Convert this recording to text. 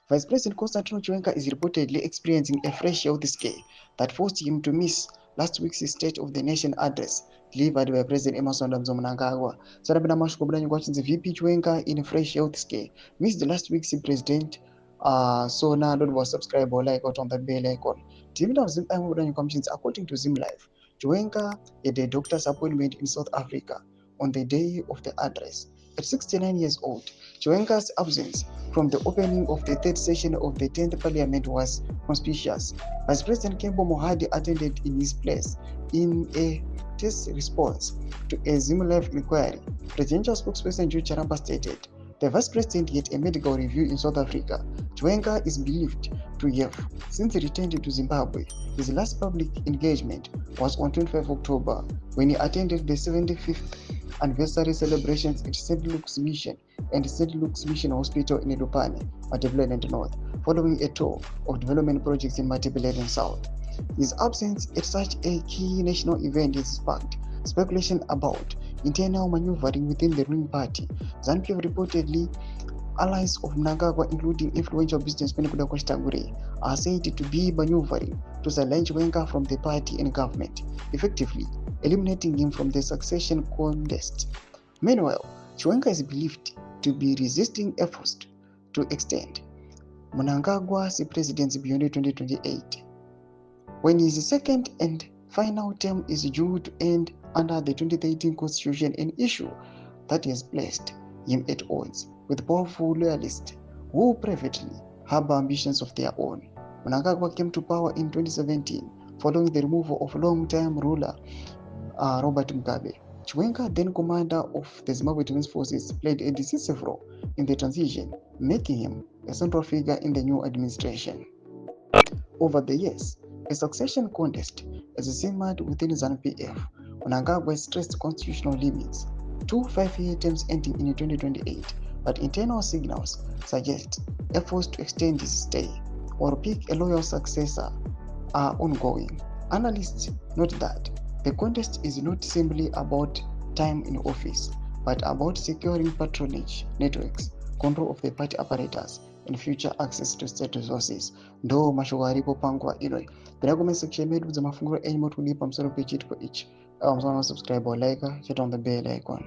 Vice President Constantino Chiwenga is reportedly experiencing a fresh health scare that forced him to miss last week's State of the Nation address delivered by President Emerson Mnangagwa. Sarabina Mashkobra Kwachin's VP Chiwenga in a fresh health scare missed last week's president. So now don't was subscribe or like out on the bell icon. Team of Zim Commissions according to Zim Life. Chiwenga had a doctor's appointment in South Africa on the day of the address. At 69 years old, Chiwenga's absence from the opening of the third session of the 10th Parliament was conspicuous. Vice President Kembo Mohadi attended in his place in a test response to a Zimlife inquiry. Presidential spokesperson Joe Charamba stated, the Vice President had a medical review in South Africa. Chiwenga is believed to have since returned to Zimbabwe. His last public engagement was on 25 October when he attended the 75th anniversary celebrations at St. Luke's Mission and St. Luke's Mission Hospital in Lupane, Matabeleland North, following a tour of development projects in Matabeleland South. His absence at such a key national event has sparked speculation about internal maneuvering within the ruling party. ZANU-PF reportedly allies of Mnangagwa, including influential businessman Kuda Kwashtagure, are said to be maneuvering to silence Chiwenga from the party and government, effectively eliminating him from the succession contest. Meanwhile, Chiwenga is believed to be resisting efforts to extend Mnangagwa's presidency beyond 2028, when his second and final term is due to end under the 2013 constitution, an issue that has placed him at odds with powerful loyalists who privately harbor ambitions of their own. Mnangagwa came to power in 2017 following the removal of long-time ruler Robert Mugabe. Chiwenga, then commander of the Zimbabwe Defense Forces, played a decisive role in the transition, making him a central figure in the new administration. Over the years, a succession contest has simmered within ZANU-PF. Mnangagwa stressed constitutional limits, 2 5-year terms ending in 2028, but internal signals suggest efforts to extend his stay or pick a loyal successor are ongoing. Analysts note that the contest is not simply about time in office, but about securing patronage networks, control of the party apparatus, and future access to state resources. Ndo mashoko aripo panguva inoyi. Pera comment section medu dzamafunguro enyu motiudipa pamusoro pechitiko ichi. Musana subscribe or like, hit on the bell icon.